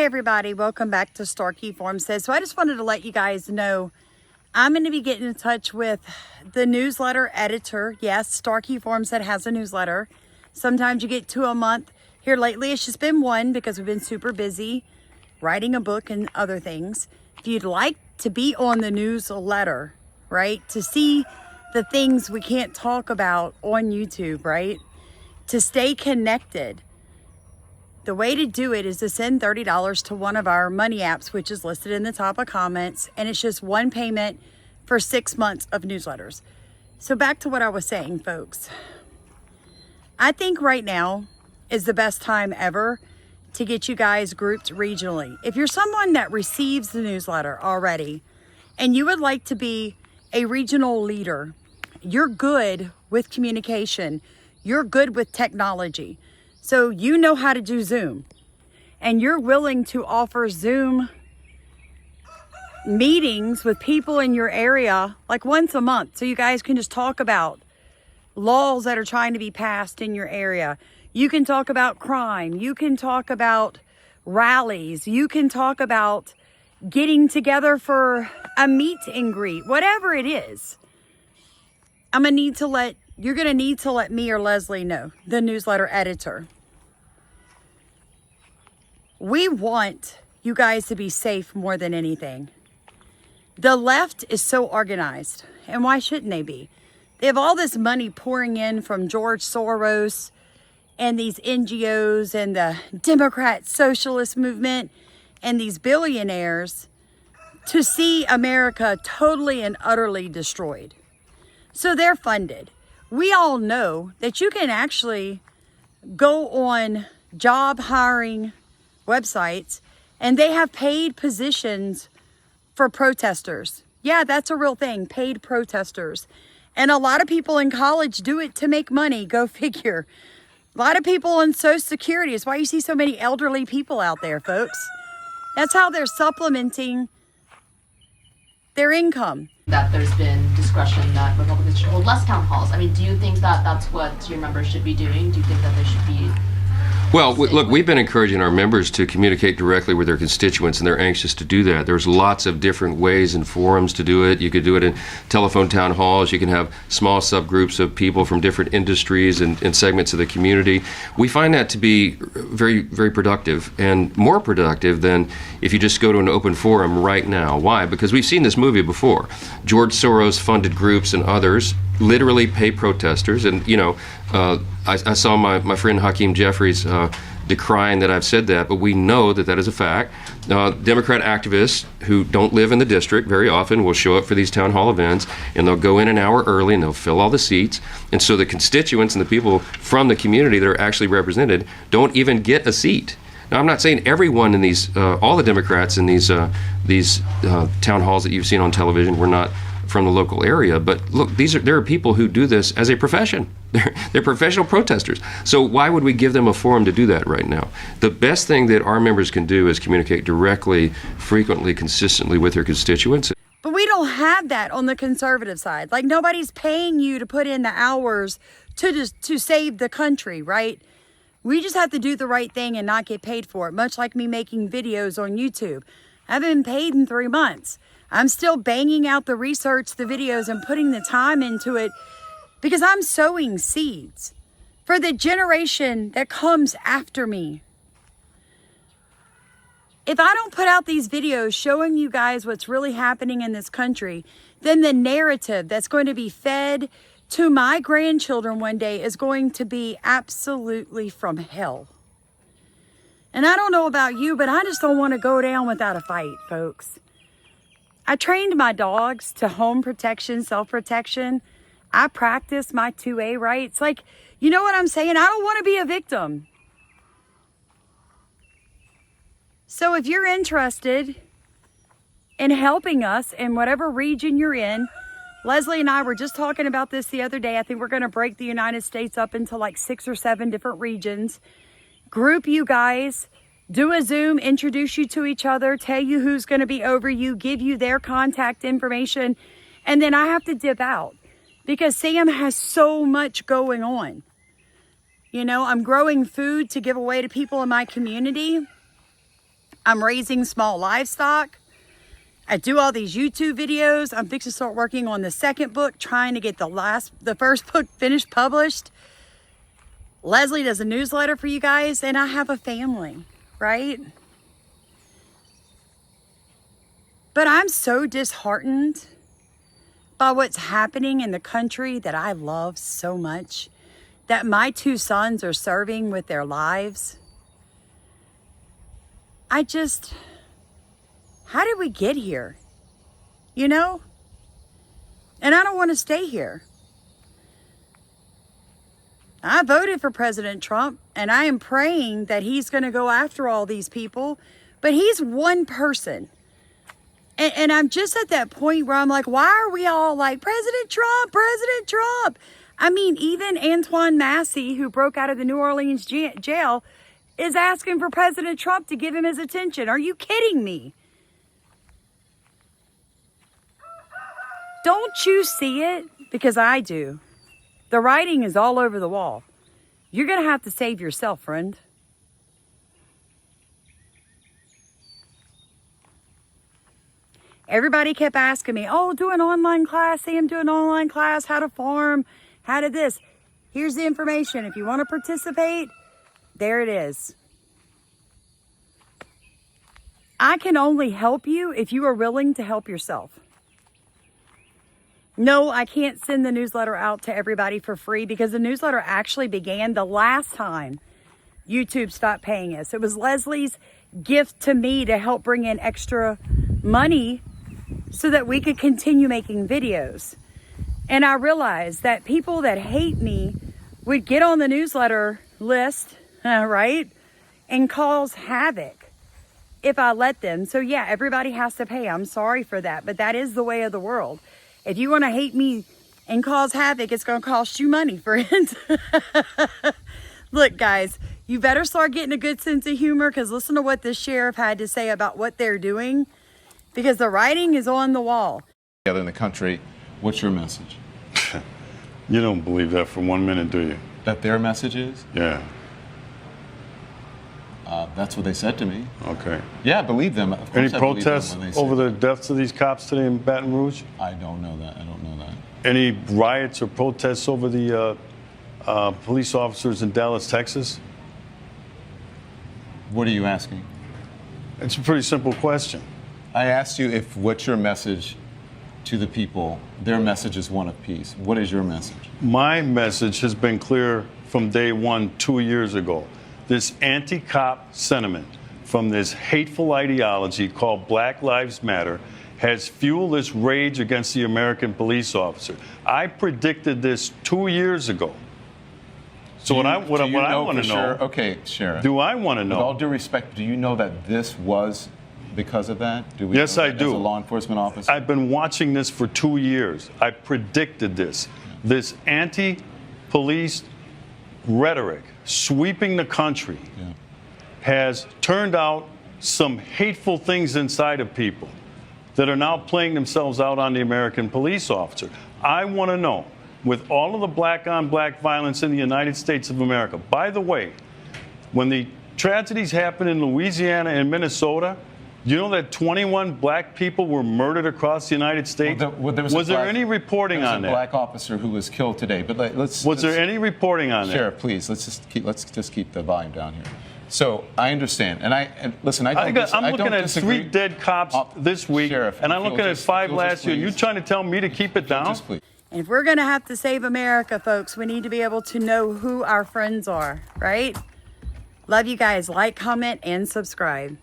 everybody, welcome back to Starkey Farmstead. So I just wanted to let you guys know I'm going to be getting in touch with the newsletter editor. Yes, Starkey Farmstead has a newsletter. Sometimes you get 2 a month. Here lately it's just been 1 because we've been super busy writing a book and other things. If you'd like to be on the newsletter, right, to see the things we can't talk about on YouTube, right, to stay connected, the way to do it is to send $30 to one of our money apps, which is listed in the top of comments, and it's just one payment for 6 months of newsletters. So back to what I was saying, folks. I think right now is the best time ever to get you guys grouped regionally. If you're someone that receives the newsletter already and you would like to be a regional leader, you're good with communication, you're good with technology. So you know how to do Zoom and you're willing to offer Zoom meetings with people in your area like once a month. So you guys can just talk about laws that are trying to be passed in your area. You can talk about crime. You can talk about rallies. You can talk about getting together for a meet and greet, whatever it is. You're going to need to let me or Leslie know, the newsletter editor. We want you guys to be safe more than anything. The left is so organized, and why shouldn't they be? They have all this money pouring in from George Soros and these NGOs and the Democrat Socialist Movement and these billionaires to see America totally and utterly destroyed. So they're funded. We all know that you can actually go on job hiring websites and they have paid positions for protesters. Yeah, that's a real thing, paid protesters. And a lot of people in college do it to make money, go figure. A lot of people on Social Security is why you see so many elderly people out there, folks. That's how they're supplementing their income. That there's been discretion that Republicans should hold less town halls. I mean, do you think that that's what your members should be doing? Do you think that they should be... Well, look, we've been encouraging our members to communicate directly with their constituents, and they're anxious to do that. There's lots of different ways and forums to do it. You could do it in telephone town halls. You can have small subgroups of people from different industries and segments of the community. We find that to be very, very productive, and more productive than if you just go to an open forum right now. Why? Because we've seen this movie before. George Soros funded groups and others literally pay protesters, and I saw my friend Hakeem Jeffries decrying that I've said that, but we know that that is a fact. Democrat activists who don't live in the district very often will show up for these town hall events, and they'll go in an hour early and they'll fill all the seats, and so the constituents and the people from the community that are actually represented don't even get a seat. Now, I'm not saying everyone in these, all the Democrats in these town halls that you've seen on television were not from the local area, but look, there are people who do this as a profession. They're professional protesters. So why would we give them a forum to do that right now? The best thing that our members can do is communicate directly, frequently, consistently with their constituents. But we don't have that on the conservative side. Like, nobody's paying you to put in the hours to save the country, right? We just have to do the right thing and not get paid for it, much like me making videos on YouTube. I haven't been paid in 3 months. I'm still banging out the research, the videos, and putting the time into it because I'm sowing seeds for the generation that comes after me. If I don't put out these videos showing you guys what's really happening in this country, then the narrative that's going to be fed to my grandchildren one day is going to be absolutely from hell. And I don't know about you, but I just don't want to go down without a fight, folks. I trained my dogs to home protection, self-protection. I practice my 2A rights. Like, you know what I'm saying? I don't want to be a victim. So if you're interested in helping us in whatever region you're in, Leslie and I were just talking about this the other day. I think we're going to break the United States up into like 6 or 7 different regions. Group you guys. Do a Zoom, introduce you to each other, tell you who's going to be over you, give you their contact information, and then I have to dip out because Sam has so much going on. You know, I'm growing food to give away to people in my community. I'm raising small livestock. I do all these YouTube videos. I'm fixing to start working on the second book, trying to get the first book finished, published. Leslie does a newsletter for you guys, and I have a family, right? But I'm so disheartened by what's happening in the country that I love so much, that my 2 sons are serving with their lives. How did we get here? You know? And I don't want to stay here. I voted for President Trump, and I am praying that he's going to go after all these people, but he's one person. And I'm just at that point where I'm like, why are we all like, President Trump, President Trump? I mean, even Antoine Massey, who broke out of the New Orleans jail, is asking for President Trump to give him his attention. Are you kidding me? Don't you see it? Because I do. The writing is all over the wall. You're going to have to save yourself, friend. Everybody kept asking me, oh, do an online class, Sam, do an online class, how to farm, how to this. Here's the information. If you want to participate, there it is. I can only help you if you are willing to help yourself. No, I can't send the newsletter out to everybody for free because the newsletter actually began the last time YouTube stopped paying us. It was Leslie's gift to me to help bring in extra money so that we could continue making videos. And I realized that people that hate me would get on the newsletter list, right? And cause havoc if I let them. So yeah, everybody has to pay. I'm sorry for that, but that is the way of the world. If you want to hate me and cause havoc, it's going to cost you money, friends. Look, guys, you better start getting a good sense of humor, because listen to what this sheriff had to say about what they're doing, because the writing is on the wall. In the country, what's your message? You don't believe that for 1 minute, do you? That their message is? Yeah. That's what they said to me. Okay. Yeah, I believe them. Of Any course I believe them protests when they say over that. the deaths of these cops today in Baton Rouge? I don't know that. I don't know that. Any riots or protests over the police officers in Dallas, Texas? What are you asking? It's a pretty simple question. I asked you if what's your message to the people. Their message is one of peace. What is your message? My message has been clear from day one 2 years ago. This anti-cop sentiment from this hateful ideology called Black Lives Matter has fueled this rage against the American police officer. I predicted this 2 years ago. So what I want to know, okay, Sheriff. do I want to know? With all due respect, do you know that this was because of that? Do we Yes, know I that do. As a law enforcement officer? I've been watching this for 2 years. I predicted this. This anti-police rhetoric sweeping the country has turned out some hateful things inside of people that are now playing themselves out on the American police officer. I want to know, with all of the black-on-black violence in the United States of America, by the way, when the tragedies happened in Louisiana and Minnesota, you know that 21 black people were murdered across the United States? Was there any reporting on that? There was a black officer who was killed today. But Was there any reporting on that? Sheriff, please, let's just keep the volume down here. So I understand, and listen. I'm looking at 3 dead cops this week, Sheriff, and I'm looking at 5 last year. You trying to tell me to keep it down? Just please. And if we're going to have to save America, folks, we need to be able to know who our friends are, right? Love you guys. Like, comment, and subscribe.